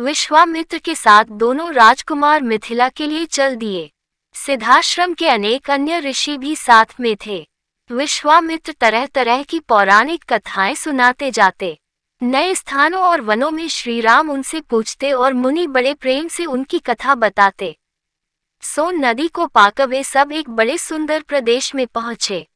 विश्वामित्र के साथ दोनों राजकुमार मिथिला के लिए चल दिए। सिद्धाश्रम के अनेक अन्य ऋषि भी साथ में थे। विश्वामित्र तरह तरह की पौराणिक कथाएं सुनाते जाते। नए स्थानों और वनों में श्रीराम उनसे पूछते और मुनि बड़े प्रेम से उनकी कथा बताते। सोन नदी को पाकर वे सब एक बड़े सुंदर प्रदेश में पहुंचे।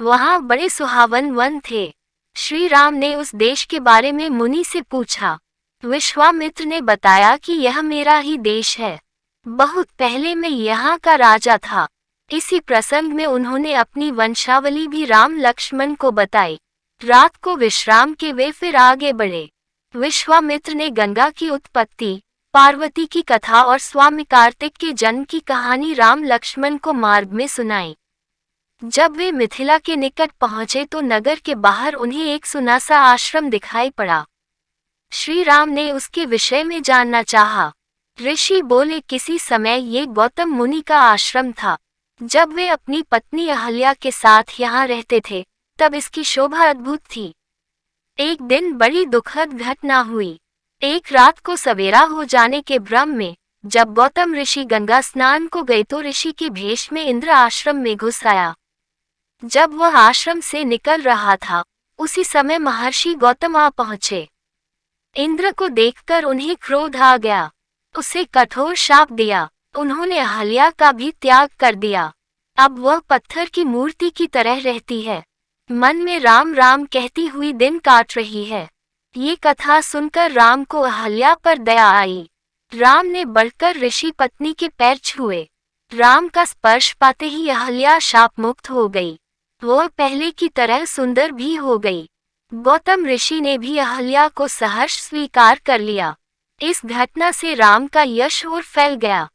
वहां बड़े सुहावन वन थे। श्री राम ने उस देश के बारे में मुनि से पूछा। विश्वामित्र ने बताया कि यह मेरा ही देश है। बहुत पहले मैं यहाँ का राजा था। इसी प्रसंग में उन्होंने अपनी वंशावली भी राम लक्ष्मण को बताई। रात को विश्राम के वे फिर आगे बढ़े। विश्वामित्र ने गंगा की उत्पत्ति, पार्वती की कथा और स्वामी कार्तिक के जन्म की कहानी राम लक्ष्मण को मार्ग में सुनाई। जब वे मिथिला के निकट पहुंचे तो नगर के बाहर उन्हें एक सुनासा आश्रम दिखाई पड़ा। श्री राम ने उसके विषय में जानना चाहा। ऋषि बोले, किसी समय ये गौतम मुनि का आश्रम था। जब वे अपनी पत्नी अहल्या के साथ यहाँ रहते थे तब इसकी शोभा अद्भुत थी। एक दिन बड़ी दुखद घटना हुई। एक रात को सवेरा हो जाने के भ्रम में जब गौतम ऋषि गंगा स्नान को गए तो ऋषि के भेष में इंद्र आश्रम में घुस आया। जब वह आश्रम से निकल रहा था उसी समय महर्षि गौतम आ पहुंचे। इंद्र को देखकर उन्हें क्रोध आ गया। उसे कठोर शाप दिया। उन्होंने अहल्या का भी त्याग कर दिया। अब वह पत्थर की मूर्ति की तरह रहती है। मन में राम राम कहती हुई दिन काट रही है। ये कथा सुनकर राम को अहल्या पर दया आई। राम ने बढ़कर ऋषि पत्नी के पैर छुए। राम का स्पर्श पाते ही अहल्या शाप मुक्त हो गई। वह पहले की तरह सुंदर भी हो गई। गौतम ऋषि ने भी अहल्या को सहर्ष स्वीकार कर लिया। इस घटना से राम का यश और फैल गया।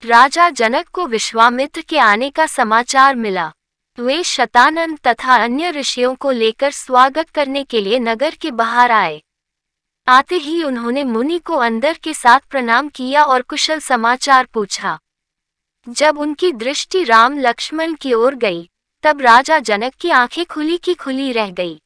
राजा जनक को विश्वामित्र के आने का समाचार मिला। वे शतानंद तथा अन्य ऋषियों को लेकर स्वागत करने के लिए नगर के बाहर आए। आते ही उन्होंने मुनि को अंदर के साथ प्रणाम किया और कुशल समाचार पूछा। जब उनकी दृष्टि राम लक्ष्मण की ओर गई तब राजा जनक की आंखें खुली की खुली रह गई।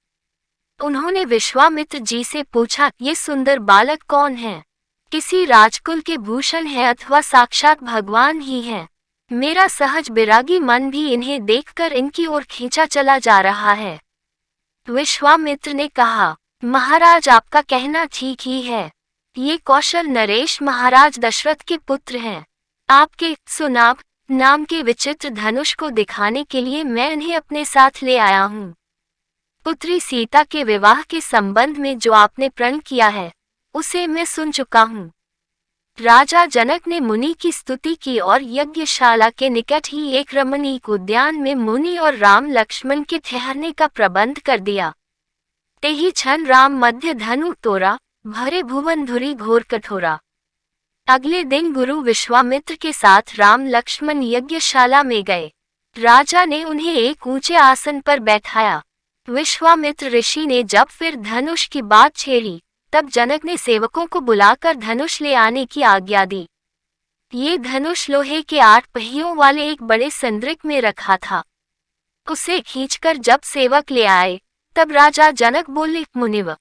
उन्होंने विश्वामित्र जी से पूछा, ये सुंदर बालक कौन है? किसी राजकुल के भूषण है अथवा साक्षात भगवान ही हैं? मेरा सहज विरागी मन भी इन्हें देखकर इनकी ओर खींचा चला जा रहा है। विश्वामित्र ने कहा, महाराज आपका कहना ठीक ही है। ये कौशल नरेश महाराज दशरथ के पुत्र हैं। आपके सुनाग नाम के विचित्र धनुष को दिखाने के लिए मैं इन्हें अपने साथ ले आया हूँ। पुत्री सीता के विवाह के संबंध में जो आपने प्रण किया है उसे मैं सुन चुका हूँ। राजा जनक ने मुनि की स्तुति की और यज्ञशाला के निकट ही एक रमणीक उद्यान में मुनि और राम लक्ष्मण के ठहरने का प्रबंध कर दिया। ते ही क्षण राम मध्य धनु तोरा, भरे भुवन धुरी घोर कठोरा। अगले दिन गुरु विश्वामित्र के साथ राम लक्ष्मण यज्ञशाला में गए। राजा ने उन्हें एक ऊंचे आसन पर बैठाया। विश्वामित्र ऋषि ने जब फिर धनुष की बात छेड़ी तब जनक ने सेवकों को बुलाकर धनुष ले आने की आज्ञा दी। ये धनुष लोहे के 8 पहियों वाले एक बड़े संदृक में रखा था। उसे खींचकर जब सेवक ले आए तब राजा जनक बोले, मुनिव,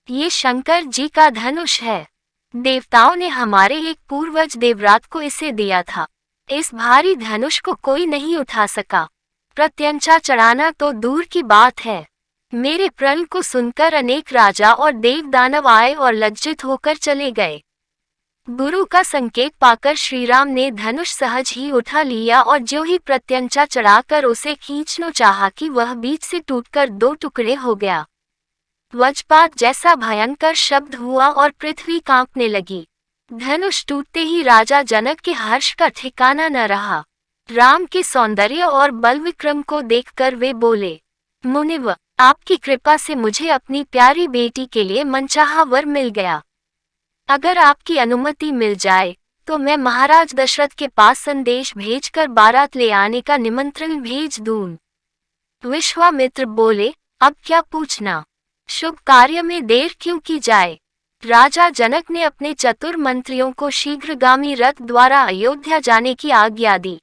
ये शंकर जी का धनुष है। देवताओं ने हमारे एक पूर्वज देवरात को इसे दिया था। इस भारी धनुष को कोई नहीं उठा सका। प्रत्यंचा चढ़ाना तो दूर की बात है। मेरे प्रण को सुनकर अनेक राजा और देव दानव आए और लज्जित होकर चले गए। गुरु का संकेत पाकर श्रीराम ने धनुष सहज ही उठा लिया और जो ही प्रत्यंचा चढ़ाकर उसे खींचना चाहा कि वह बीच से टूटकर 2 टुकड़े हो गया। वज्रपात जैसा भयंकर शब्द हुआ और पृथ्वी कांपने लगी। धनुष टूटते ही राजा जनक के हर्ष का ठिकाना न रहा। राम के सौंदर्य और बल विक्रम को देखकर वे बोले, मुनिव, आपकी कृपा से मुझे अपनी प्यारी बेटी के लिए मनचाहा वर मिल गया। अगर आपकी अनुमति मिल जाए तो मैं महाराज दशरथ के पास संदेश भेजकर बारात ले आने का निमंत्रण भेज दूं। विश्वामित्र बोले, अब क्या पूछना? शुभ कार्य में देर क्यों की जाए? राजा जनक ने अपने चतुर मंत्रियों को शीघ्रगामी रथ द्वारा अयोध्या जाने की आज्ञा दी।